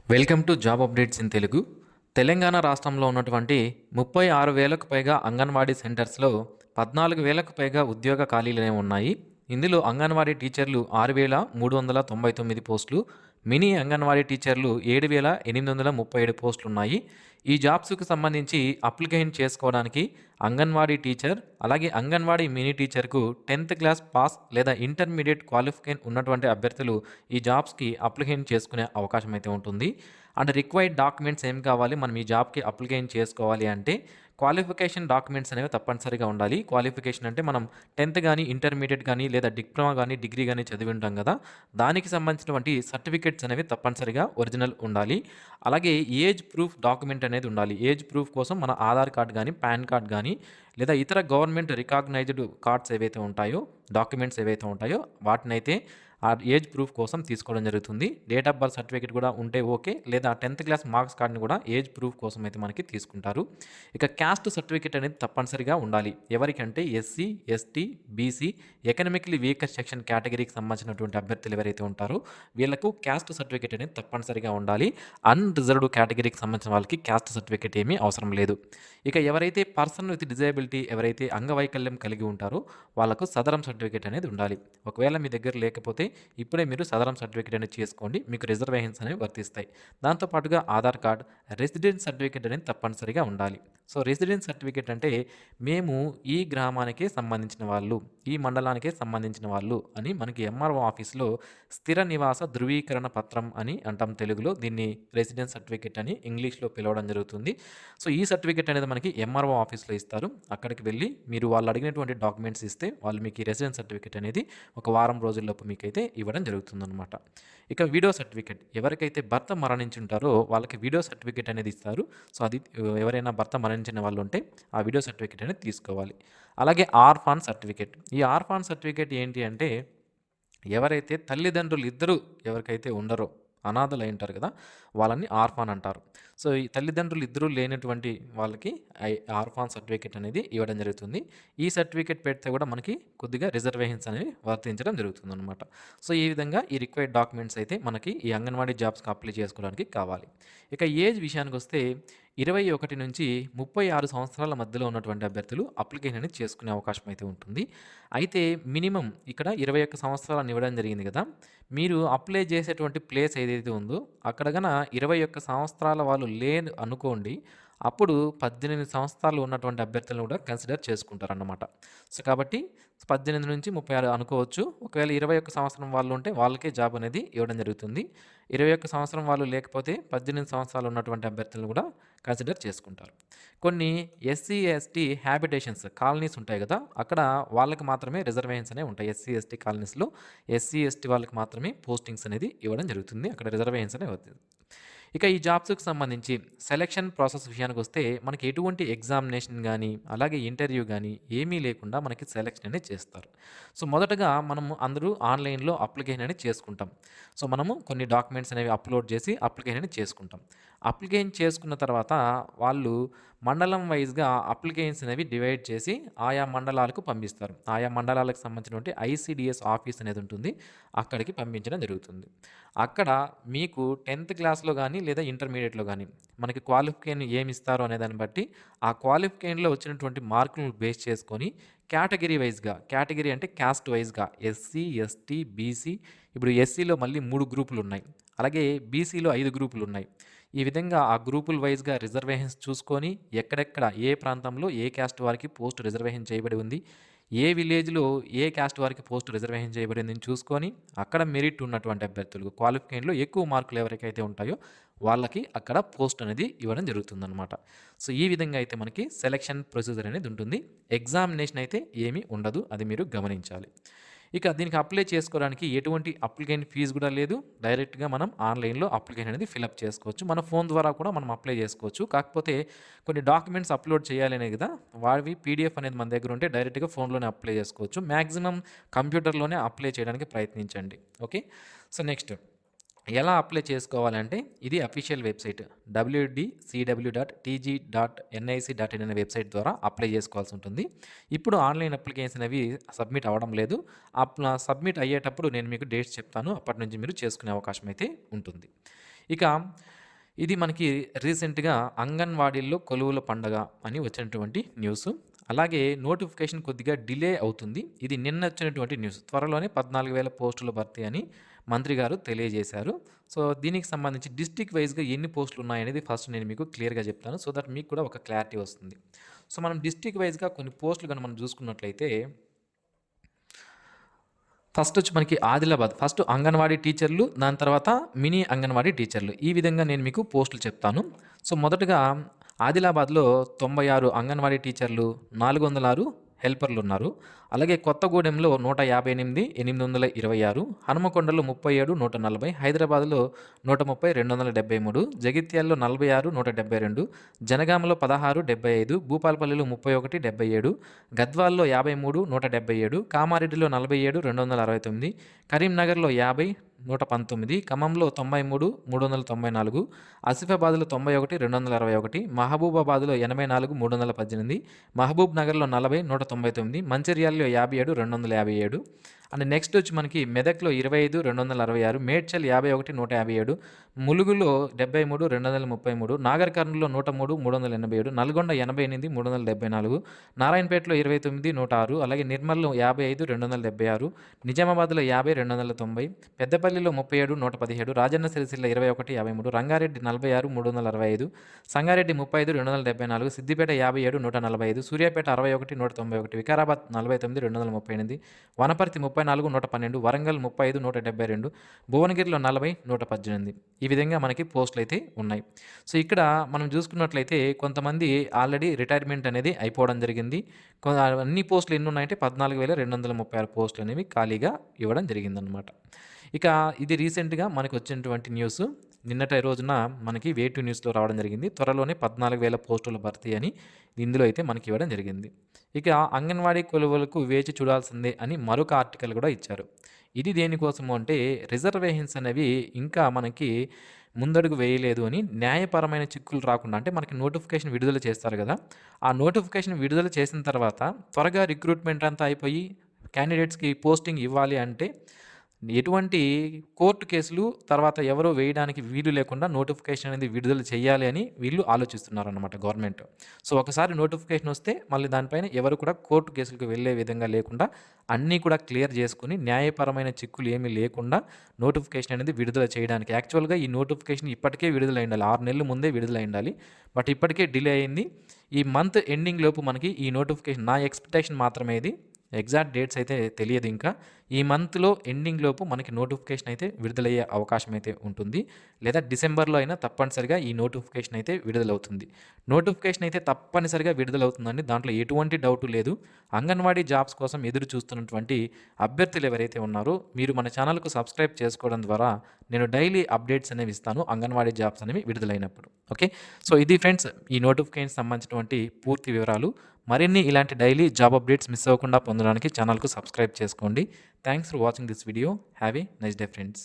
Welcome to job updates in Telugu. Telangana రాష్ట్రంలో ఉన్నటువంటి 36,000కు పైగా అంగన్వాడీ సెంటర్స్‌లో 14,000కు పైగా ఉద్యోగ ఖాళీలనేవి ఉన్నాయి. ఇందులో అంగన్వాడీ టీచర్లు 6,399 పోస్టులు, మినీ అంగన్వాడీ టీచర్లు 7,837 పోస్టులున్నాయి. ఈ జాబ్స్‌కి సంబంధించి అప్లికేషన్ చేసుకోవడానికి అంగన్వాడీ టీచర్, అలాగే అంగన్వాడీ మినీ టీచర్‌కు 10థ్ క్లాస్ పాస్ లేదా ఇంటర్మీడియేట్ క్వాలిఫికేషన్ ఉన్నటువంటి అభ్యర్థులు ఈ జాబ్స్‌కి అప్లికేషన్ చేసుకునే అవకాశం అయితే ఉంటుంది. అండ్ రిక్వైర్డ్ డాక్యుమెంట్స్ ఏం కావాలి, మనం ఈ జాబ్‌కి అప్లికేషన్ చేసుకోవాలి అంటే క్వాలిఫికేషన్ డాక్యుమెంట్స్ అనేవి తప్పనిసరిగా ఉండాలి. క్వాలిఫికేషన్ అంటే మనం 10థ్ గానీ, ఇంటర్మీడియేట్ గానీ, లేదా డిప్లొమా గానీ, డిగ్రీ గానీ చదివి ఉంటాం కదా! దానికి సంబంధించినటువంటి సర్టిఫికేట్స్ అనేవి తప్పనిసరిగా ఒరిజినల్ ఉండాలి. అలాగే ఏజ్ ప్రూఫ్ డాక్యుమెంట్ అనేది ఉండాలి. ఏజ్ ప్రూఫ్ కోసం మన ఆధార్ కార్డ్ గానీ, పాన్ కార్డ్ గానీ, లేదా ఇతర గవర్నమెంట్ రికాగ్నైజ్డ్ కార్డ్స్ ఏవైతే ఉంటాయో, డాక్యుమెంట్స్ ఏవైతే ఉంటాయో వాటినైతే ఆ ఏజ్ ప్రూఫ్ కోసం తీసుకోవడం జరుగుతుంది. డేట్ ఆఫ్ బర్త్ సర్టిఫికేట్ కూడా ఉంటే ఓకే. లేదా 10థ్ క్లాస్ మార్క్స్ కార్డ్‌ని కూడా ఏజ్ ప్రూఫ్ కోసం అయితే మనకి తీసుకుంటారు. ఇక క్యాస్ట్ సర్టిఫికేట్ అనేది తప్పనిసరిగా ఉండాలి. ఎవరికంటే SC, ST, BC, economically weaker section కేటగిరీకి సంబంధించినటువంటి అభ్యర్థులు ఎవరైతే ఉంటారో వీళ్ళకు క్యాస్ట్ సర్టిఫికేట్ అనేది తప్పనిసరిగా ఉండాలి. అన్‌రిజర్వ్డ్ కేటగిరీకి సంబంధించిన వాళ్ళకి క్యాస్ట్ సర్టిఫికేట్ ఏమీ అవసరం లేదు. ఇక ఎవరైతే పర్సన్ విత్ డిజేబిలిటీ, ఎవరైతే అంగవైకల్యం కలిగి ఉంటారో వాళ్ళకు సదరం సర్టిఫికేట్ అనేది ఉండాలి. ఒకవేళ మీ దగ్గర లేకపోతే ఇప్పుడే మీరు సదరం సర్టిఫికేట్ అనేది చేసుకోండి. మీకు రిజర్వేషన్స్ అనేవి వర్తిస్తాయి. దాంతో పాటుగా ఆధార్ కార్డ్, రెసిడెన్స్ సర్టిఫికేట్ అనేది తప్పనిసరిగా ఉండాలి. సో రెసిడెన్స్ సర్టిఫికేట్ అంటే మేము ఈ గ్రామానికే సంబంధించిన వాళ్ళు, ఈ మండలానికే సంబంధించిన వాళ్ళు అని మనకి ఎంఆర్ఓ ఆఫీస్‌లో స్థిర నివాస ధృవీకరణ పత్రం అని అంటాం తెలుగులో. దీన్ని రెసిడెన్స్ సర్టిఫికేట్ అని ఇంగ్లీష్‌లో పిలవడం జరుగుతుంది. సో ఈ సర్టిఫికేట్ అనేది మనకి ఎంఆర్ఓ ఆఫీస్‌లో ఇస్తారు. అక్కడికి వెళ్ళి మీరు వాళ్ళు అడిగినటువంటి డాక్యుమెంట్స్ ఇస్తే వాళ్ళు మీకు ఈ రెసిడెన్స్ సర్టిఫికేట్ అనేది ఒక వారం రోజుల్లోపు మీకైతే ఇవ్వడం జరుగుతుందనమాట. ఇక విడో సర్టిఫికేట్, ఎవరికైతే భర్త మరణించి ఉంటారో వాళ్ళకి విడో సర్టిఫికేట్ అనేది ఇస్తారు. సో అది ఎవరైనా భర్త మరణించిన వాళ్ళు ఉంటే ఆ విడో సర్టిఫికేట్ అనేది తీసుకోవాలి. అలాగే ఆర్ఫాన్ సర్టిఫికేట్. ఈ ఆర్ఫాన్ సర్టిఫికేట్ ఏంటి అంటే ఎవరైతే తల్లిదండ్రులు ఇద్దరు ఎవరికైతే ఉండరో, అనాథలై ఉంటారు కదా! వాళ్ళని ఆర్ఫాన్ అంటారు. సో ఈ తల్లిదండ్రులు ఇద్దరూ లేనటువంటి వాళ్ళకి ఆర్ఫాన్ సర్టిఫికేట్ అనేది ఇవ్వడం జరుగుతుంది. ఈ సర్టిఫికేట్ పెడితే కూడా మనకి కొద్దిగా రిజర్వేషన్స్ అనేవి వర్తించడం జరుగుతుందనమాట. సో ఈ విధంగా ఈ రిక్వైర్డ్ డాక్యుమెంట్స్ అయితే మనకి ఈ అంగన్వాడీ జాబ్స్‌కి అప్లై చేసుకోవడానికి కావాలి. ఇక ఏజ్ విషయానికొస్తే 21 నుంచి 36 సంవత్సరాల మధ్యలో ఉన్నటువంటి అభ్యర్థులు అప్లికేషన్ అనేది చేసుకునే అవకాశం అయితే ఉంటుంది. అయితే మినిమమ్ ఇక్కడ 21 సంవత్సరాలని ఇవ్వడం జరిగింది కదా! మీరు అప్లై చేసేటువంటి ప్లేస్ ఏదైతే ఉందో అక్కడ గన 21 సంవత్సరాల వాళ్ళు లేరు అనుకోండి. అప్పుడు 18 సంవత్సరాలు ఉన్నటువంటి అభ్యర్థులను కూడా కన్సిడర్ చేసుకుంటారన్నమాట. సో కాబట్టి 18-36 అనుకోవచ్చు. ఒకవేళ 21 సంవత్సరం వాళ్ళు ఉంటే వాళ్ళకే జాబ్ అనేది ఇవ్వడం జరుగుతుంది. 21 సంవత్సరం వాళ్ళు లేకపోతే 18 సంవత్సరాలు ఉన్నటువంటి అభ్యర్థులను కూడా కన్సిడర్ చేసుకుంటారు. కొన్ని ఎస్సీ, ఎస్టీ హ్యాబిటేషన్స్ కాలనీస్ ఉంటాయి కదా! అక్కడ వాళ్ళకి మాత్రమే రిజర్వేషన్స్ అనేవి ఉంటాయి. ఎస్సీ, ఎస్టీ కాలనీస్‌లో ఎస్సీ, ఎస్టీ వాళ్ళకి మాత్రమే పోస్టింగ్స్ అనేది ఇవ్వడం జరుగుతుంది. అక్కడ రిజర్వేషన్స్ అనేవి అవుతాయి. ఇక ఈ జాబ్స్‌కి సంబంధించి సెలక్షన్ ప్రాసెస్ విషయానికొస్తే మనకి ఎటువంటి ఎగ్జామినేషన్ గానీ, అలాగే ఇంటర్వ్యూ గానీ ఏమీ లేకుండా మనకి సెలక్షన్ అనేది చేస్తారు. సో మొదటగా మనము అందరూ ఆన్‌లైన్‌లో అప్లికేషన్ అనేది చేసుకుంటాం. సో మనము కొన్ని డాక్యుమెంట్స్ అనేవి అప్‌లోడ్ చేసి అప్లికేషన్ అనేది చేసుకుంటాం. అప్లికేషన్ చేసుకున్న తర్వాత వాళ్ళు మండలం వైస్‌గా అప్లికేషన్స్ అనేవి డివైడ్ చేసి ఆయా మండలాలకు పంపిస్తారు. ఆయా మండలాలకు సంబంధించినటువంటి ఐసీడీఎస్ ఆఫీస్ అనేది ఉంటుంది. అక్కడికి పంపించడం జరుగుతుంది. అక్కడ మీకు 10థ్ క్లాస్‌లో గానీ, లేదా ఇంటర్మీడియేట్‌లో గానీ మనకి క్వాలిఫికేషన్ ఏమిస్తారో అనే దాన్ని బట్టి ఆ క్వాలిఫికేషన్‌లో వచ్చినటువంటి మార్కులను బేస్ చేసుకొని కేటగిరీ వైస్‌గా, కేటగిరీ అంటే క్యాస్ట్ వైస్‌గా ఎస్సీ, ఎస్టీ, బీసీ, ఇప్పుడు ఎస్సీలో మళ్ళీ 3 గ్రూపులున్నాయి. అలాగే బీసీలో 5 గ్రూపులున్నాయి. ఈ విధంగా ఆ గ్రూపుల వైస్‌గా రిజర్వేషన్స్ చూసుకొని ఎక్కడెక్కడ ఏ ప్రాంతంలో ఏ క్యాస్ట్ వారికి పోస్ట్ రిజర్వేషన్ చేయబడి ఉంది, ఏ విలేజ్‌లో ఏ క్యాస్ట్ వారికి పోస్ట్ రిజర్వేషన్ చేయబడిందని చూసుకొని అక్కడ మెరిట్ ఉన్నటువంటి అభ్యర్థులు క్వాలిఫికేషన్‌లో ఎక్కువ మార్కులు ఎవరికైతే ఉంటాయో వాళ్ళకి అక్కడ పోస్ట్ అనేది ఇవ్వడం జరుగుతుందనమాట. సో ఈ విధంగా అయితే మనకి సెలక్షన్ ప్రొసీజర్ అనేది ఉంటుంది. ఎగ్జామినేషన్ అయితే ఏమీ ఉండదు. అది మీరు గమనించాలి. ఇక దీనికి అప్లై చేసుకోవడానికి ఎటువంటి అప్లికేషన్ ఫీజు కూడా లేదు. డైరెక్ట్‌గా మనం ఆన్‌లైన్‌లో అప్లికేషన్ అనేది ఫిలప్ చేసుకోవచ్చు. మన ఫోన్ ద్వారా కూడా మనం అప్లై చేసుకోవచ్చు. కాకపోతే కొన్ని డాక్యుమెంట్స్ అప్‌లోడ్ చేయాలనే కదా! వాటివి పీడీఎఫ్ అనేది మన దగ్గర ఉంటే డైరెక్ట్‌గా ఫోన్‌లోనే అప్లై చేసుకోవచ్చు. మాక్సిమం కంప్యూటర్‌లోనే అప్లై చేయడానికి ప్రయత్నించండి. ఓకే. సో నెక్స్ట్ ఎలా అప్లై చేసుకోవాలంటే ఇది అఫీషియల్ వెబ్‌సైట్ www.tg.nic.in అనే వెబ్‌సైట్ ద్వారా అప్లై చేసుకోవాల్సి ఉంటుంది. ఇప్పుడు ఆన్‌లైన్ అప్లికేషన్ అవి సబ్మిట్ అవ్వడం లేదు. సబ్మిట్ అయ్యేటప్పుడు నేను మీకు డేట్స్ చెప్తాను. అప్పటి నుంచి మీరు చేసుకునే అవకాశం అయితే ఉంటుంది. ఇక ఇది మనకి రీసెంట్‌గా అంగన్వాడీల్లో కొలువుల పండగ అని వచ్చినటువంటి న్యూసు. అలాగే నోటిఫికేషన్ కొద్దిగా డిలే అవుతుంది. ఇది నిన్న వచ్చినటువంటి న్యూస్. త్వరలోనే 14,000 పోస్టుల భర్తీ అని మంత్రి గారు తెలియజేశారు. సో, దీనికి సంబంధించి డిస్ట్రిక్ట్ వైస్‌గా ఎన్ని పోస్టులు ఉన్నాయనేది ఫస్ట్ నేను మీకు క్లియర్‌గా చెప్తాను. సో దట్ మీకు కూడా ఒక క్లారిటీ వస్తుంది. సో, మనం డిస్ట్రిక్ట్ వైస్‌గా కొన్ని పోస్టులు గనుక మనం చూసుకున్నట్లయితే ఫస్ట్ వచ్చి మనకి ఆదిలాబాద్. ఫస్ట్ అంగన్వాడీ టీచర్లు, దాని తర్వాత మినీ అంగన్వాడీ టీచర్లు. ఈ విధంగా నేను మీకు పోస్టులు చెప్తాను. సో, మొదటగా ఆదిలాబాద్‌లో 96 అంగన్వాడీ టీచర్లు, 406 హెల్పర్లున్నారు. అలాగే కొత్తగూడెంలో 158, 826, హనుమకొండలో 37, 140, హైదరాబాద్‌లో 130, 273, జగిత్యాలలో 46, 172, జనగామలో 16, 75, భూపాలపల్లిలో 31, 77, గద్వాల్లో 53, 177, కామారెడ్డిలో 47, 269, కరీంనగర్లో 50, 119, ఖమ్మంలో 93, 394, ఆసిఫాబాద్లో 91, 261, మహబూబాబాద్లో 84, 318, మహబూబ్ నగర్లో 40, 199, మంచిర్యాలలో 57, 257. అండ్ నెక్స్ట్ వచ్చి మనకి మెదక్లో 25, 266, మేడ్చల్ 51, 157, ములుగులో 73, 233, నాగర్ కర్నూలులో 103, 387, నల్గొండ 88, 374, నారాయణపేటలో 29, 106, అలాగే నిర్మల్లో 55, 276, నిజామాబాద్లో 50, 290, పెద్దపల్లిలో 37, 117, రాజన్న సిరిసిల్ల 21, 53, రంగారెడ్డి 46, 365, సంగారెడ్డి 35, 274, సిద్దిపేట 57, 145, సూర్యాపేట 61, 191, వికారాబాద్ 49, 238, వనపర్తి 34, 112, వరంగల్ 35, 172, భువనగిరిలో 40, 118. ఈ విధంగా మనకి పోస్టులు అయితే ఉన్నాయి. సో, ఇక్కడ మనం చూసుకున్నట్లయితే కొంతమంది ఆల్రెడీ రిటైర్మెంట్ అనేది అయిపోవడం జరిగింది. అన్ని పోస్టులు ఎన్ని ఉన్నాయంటే 14,236 పోస్టులు అనేవి ఖాళీగా ఇవ్వడం జరిగిందనమాట. ఇక ఇది రీసెంట్‌గా మనకు వచ్చినటువంటి న్యూస్. నిన్నటి రోజున మనకి వే2 న్యూస్‌లో రావడం జరిగింది. త్వరలోనే 14,000 పోస్టుల భర్తీ అని ఇందులో అయితే మనకి ఇవ్వడం జరిగింది. ఇక అంగన్వాడీ కొలువులకు వేచి చూడాల్సిందే అని మరొక ఆర్టికల్ కూడా ఇచ్చారు. ఇది దేనికోసము అంటే రిజర్వేషన్స్ అనేవి ఇంకా మనకి ముందడుగు వేయలేదు అని, న్యాయపరమైన చిక్కులు రాకుండా అంటే మనకి నోటిఫికేషన్ విడుదల చేస్తారు కదా! ఆ నోటిఫికేషన్ విడుదల చేసిన తర్వాత త్వరగా రిక్రూట్మెంట్ అంతా అయిపోయి క్యాండిడేట్స్‌కి పోస్టింగ్ ఇవ్వాలి అంటే ఎటువంటి కోర్టు కేసులు తర్వాత ఎవరో వేయడానికి వీలు లేకుండా నోటిఫికేషన్ అనేది విడుదల చేయాలి అని వీళ్ళు ఆలోచిస్తున్నారన్నమాట గవర్నమెంట్. సో, ఒకసారి నోటిఫికేషన్ వస్తే మళ్ళీ దానిపైన ఎవరు కూడా కోర్టు కేసులకు వెళ్ళే విధంగా లేకుండా అన్నీ కూడా క్లియర్ చేసుకొని న్యాయపరమైన చిక్కులు ఏమీ లేకుండా నోటిఫికేషన్ అనేది విడుదల చేయడానికి యాక్చువల్‌గా ఈ నోటిఫికేషన్ ఇప్పటికే విడుదలై ఉండాలి. 6 నెలల ముందే విడుదలై ఉండాలి. బట్ ఇప్పటికే డిలే అయింది. ఈ మంత్ ఎండింగ్ లోపు మనకి ఈ నోటిఫికేషన్ నా ఎక్స్‌పెక్టేషన్ మాత్రమే ఇది. ఎగ్జాక్ట్ డేట్స్ అయితే తెలియదు ఇంకా. ఈ మంత్‌లో ఎండింగ్ లోపు మనకి నోటిఫికేషన్ అయితే విడుదలయ్యే అవకాశం అయితే ఉంటుంది. లేదా డిసెంబర్‌లో అయినా తప్పనిసరిగా ఈ నోటిఫికేషన్ అయితే విడుదలవుతుంది. నోటిఫికేషన్ అయితే తప్పనిసరిగా విడుదలవుతుందండి. దాంట్లో ఎటువంటి డౌటు లేదు. అంగన్వాడీ జాబ్స్ కోసం ఎదురు చూస్తున్నటువంటి అభ్యర్థులు ఎవరైతే ఉన్నారో మీరు మన ఛానల్‌కు సబ్స్క్రైబ్ చేసుకోవడం ద్వారా నేను డైలీ అప్డేట్స్ అనేవి ఇస్తాను అంగన్వాడీ జాబ్స్ అనేవి విడుదలైనప్పుడు. ఓకే. సో, ఇది ఫ్రెండ్స్ ఈ నోటిఫికేషన్‌కి సంబంధించినటువంటి పూర్తి వివరాలు. మరిన్ని ఇలాంటి డైలీ జాబ్ అప్డేట్స్ మిస్ అవ్వకుండా పొందడానికి ఛానల్‌కు సబ్స్క్రైబ్ చేసుకోండి. Thanks for watching this video. Have a nice day friends.